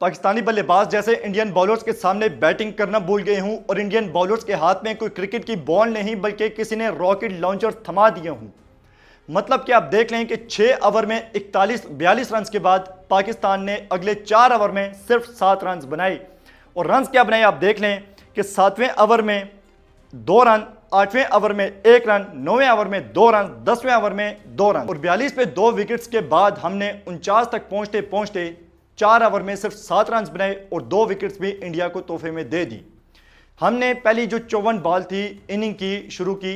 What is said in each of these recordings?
पाकिस्तानी बल्लेबाज जैसे Indian bowlers के सामने बैटिंग करना भूल गए हूं और इंडियन बॉलर्स के हाथ में कोई क्रिकेट की बॉल नहीं बल्कि किसी ने रॉकेट लॉन्चर थमा दिए हूं। मतलब कि आप देख लें कि 6 ओवर में 42 रन के बाद पाकिस्तान ने अगले 4 ओवर में सिर्फ 7 रन बनाए। और रन क्या बनाए आप देख लें कि 7वें ओवर में 2 रन, 8वें ओवर में 1 रन, 9वें ओवर में 2 रन, 10वें ओवर में 2 रन और 42 पे 2 विकेट्स के बाद हमने 49 तक पहुंचते पहुंचते 4 ओवर में सिर्फ 7 रन बनाए और 2 विकेट्स भी इंडिया को तोहफे में दे दी। हमने पहली जो 54 बॉल थी इनिंग की शुरू की,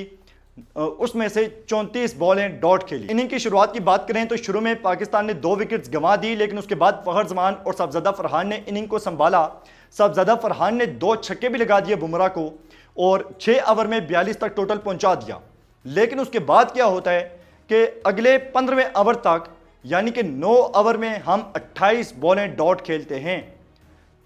उसमें से 34 बॉलें डॉट खेली। इनिंग की शुरुआत की बात करें तो शुरू में पाकिस्तान ने 2 विकेट्स गंवा दी, लेकिन उसके बाद फखर जमान और साहबजादा फरहान ने इनिंग को संभाला। साहबजादा फरहान ने 2 छक्के भी लगा दिए बुमराह को और 6 ओवर में 42 तक टोटल पहुंचा दिया। लेकिन उसके बाद क्या होता है कि अगले 15वें ओवर तक यानी कि 9 ओवर में हम 28 बॉलें डॉट खेलते हैं।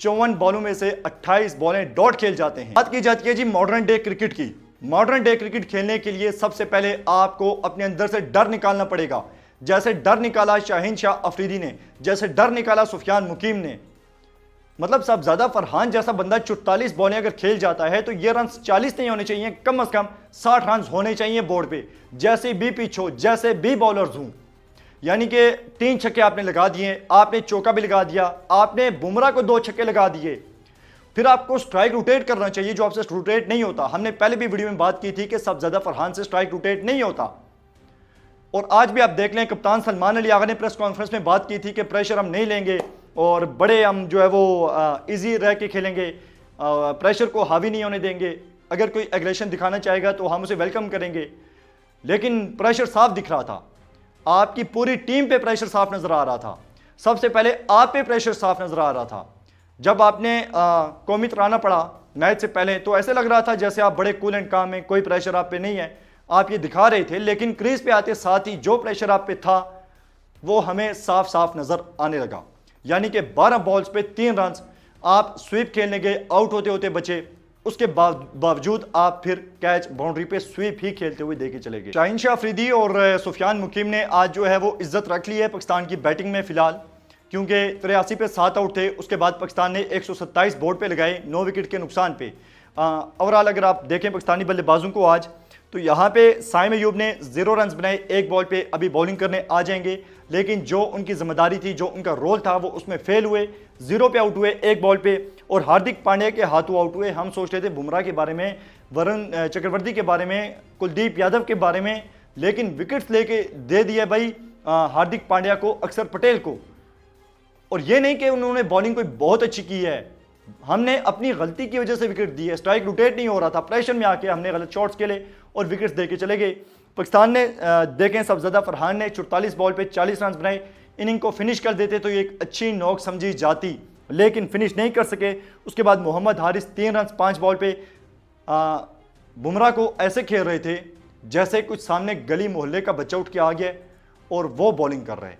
54 बॉलों में से 28 बॉलें डॉट खेल जाते हैं। बात की जाती है जी मॉडर्न डे क्रिकेट की। मॉडर्न डे क्रिकेट खेलने के लिए सबसे पहले आपको अपने अंदर से डर निकालना पड़ेगा। जैसे डर निकाला शाहीन शाह अफरीदी ने, जैसे डर निकाला सुफियान मुकीम ने। मतलब साहबजादा फरहान जैसा बंदा 44 बॉलें अगर खेल जाता है तो ये रन 40 नहीं होने चाहिए, कम से कम 60 रन होने चाहिए बोर्ड पे। जैसे भी पिच हो, जैसे भी बॉलर्स हों, यानी कि 3 छक्के आपने लगा दिए, आपने चौका भी लगा दिया, आपने बुमराह को 2 छक्के लगा दिए, फिर आपको स्ट्राइक रोटेट करना चाहिए जो आपसे रोटेट नहीं होता। हमने पहले भी वीडियो में बात की थी कि साहबजादा फरहान से स्ट्राइक रोटेट नहीं होता। और आज भी आप देख लें कप्तान सलमान अली आगा ने प्रेस कॉन्फ्रेंस में बात की थी कि प्रेशर हम नहीं लेंगे और बड़े हम जो है वो इजी रह के खेलेंगे, प्रेशर को हावी नहीं होने देंगे। अगर कोई एग्रेशन दिखाना चाहेगा तो हम उसे वेलकम करेंगे। लेकिन प्रेशर साफ दिख रहा था, आपकी पूरी टीम पे प्रेशर साफ नजर आ रहा था। सबसे पहले आप पे प्रेशर साफ नजर आ रहा था। जब आपने कौमी तराना पढ़ा मैच से पहले तो ऐसे लग रहा था जैसे आप बड़े कूल एंड काम में, कोई प्रेशर आप पे नहीं है, आप ये दिखा रहे थे। लेकिन क्रीज पे आते साथ ही जो प्रेशर आप पे था वो हमें साफ साफ नजर आने लगा। यानी कि 12 बॉल्स पे 3 रन, आप स्वीप खेलने गए, आउट होते होते बचे, उसके बावजूद आप फिर कैच बाउंड्री पे स्वीप ही खेलते हुए देखे चले गए। शाहीन शाह अफरीदी और सुफियान मुकीम ने आज जो है वो इज्जत रख ली है पाकिस्तान की बैटिंग में फिलहाल, क्योंकि 83 पे 7 आउट थे। उसके बाद पाकिस्तान ने 127 बोर्ड पे लगाए 9 विकेट के नुकसान पे। ओवरऑल अगर आप देखें पाकिस्तानी बल्लेबाजों को आज तो यहाँ पे साइम अयूब ने 0 रन बनाए 1 बॉल पे, अभी बॉलिंग करने आ जाएंगे, लेकिन जो उनकी जिम्मेदारी थी, जो उनका रोल था वो उसमें फेल हुए। 0 पे आउट हुए 1 बॉल पे और हार्दिक पांड्या के हाथों आउट हुए। हम सोच रहे थे बुमराह के बारे में, वरुण चक्रवर्ती के बारे में, कुलदीप यादव के बारे में, लेकिन विकेट्स लेके दे दिया भाई हार्दिक पांड्या को, अक्षर पटेल को। और ये नहीं कि उन्होंने बॉलिंग कोई बहुत अच्छी की है, हमने अपनी गलती की वजह से विकेट दी है। स्ट्राइक रोटेट नहीं हो रहा था, प्रेशर में आके हमने गलत शॉट्स खेले और विकेट्स देके चले गए। पाकिस्तान ने देखें साहबजादा फरहान ने 44 बॉल पे 40 रन बनाए। इनिंग को फिनिश कर देते तो ये एक अच्छी नॉक समझी जाती, लेकिन फिनिश नहीं कर सके। उसके बाद मोहम्मद हारिस 3 रन 5 बॉल पे। बुमराह को ऐसे खेल रहे थे जैसे कुछ सामने गली मोहल्ले का बच्चा उठ के आ गया और वो बॉलिंग कर रहे।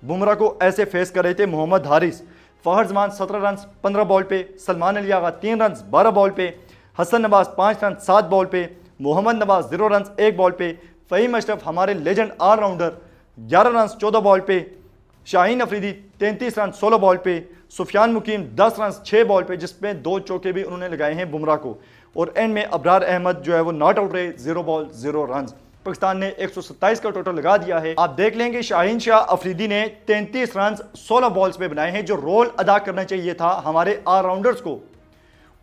बुमराह को ऐसे फेस कर रहे थे मोहम्मद हारिस। फखर जमान 17 रन 15 बॉल पे, सलमान अली आगा 3 रन 12 बॉल पे, हसन नवाज 5 रन 7 बॉल पे, मोहम्मद नवाज 0 रन 1 बॉल पे, फ़हीम अशरफ हमारे लेजेंड ऑलराउंडर 11 रन 14 बॉल पे, शाहीन अफरीदी 33 रन 16 बॉल पे, सुफियान मुकीम 10 रन 6 बॉल पे, जिसमें 2 चौके भी उन्होंने लगाए हैं बुमराह को। और एंड में अबरार अहमद जो है वो नॉट आउट रहे, 0 बॉल 0 रन। पाकिस्तान ने 127 का टोटल लगा दिया है। आप देख लेंगे शाहीन शाह अफरीदी ने 33 रन 16 बॉल्स पे बनाए हैं, जो रोल अदा करना चाहिए था हमारे ऑलराउंडर्स को।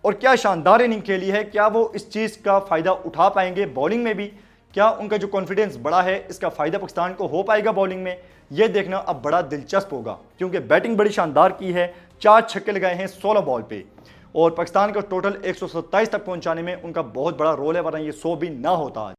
और क्या शानदार इनिंग खेली है। क्या वो इस चीज़ का फ़ायदा उठा पाएंगे बॉलिंग में भी? क्या उनका जो कॉन्फिडेंस बड़ा है इसका फ़ायदा पाकिस्तान को हो पाएगा बॉलिंग में? ये देखना अब बड़ा दिलचस्प होगा, क्योंकि बैटिंग बड़ी शानदार की है। 4 छक्के लगाए हैं 16 बॉल पे और पाकिस्तान का टोटल 127 तक पहुंचाने में उनका बहुत बड़ा रोल है, वरना ये 100 भी ना होता।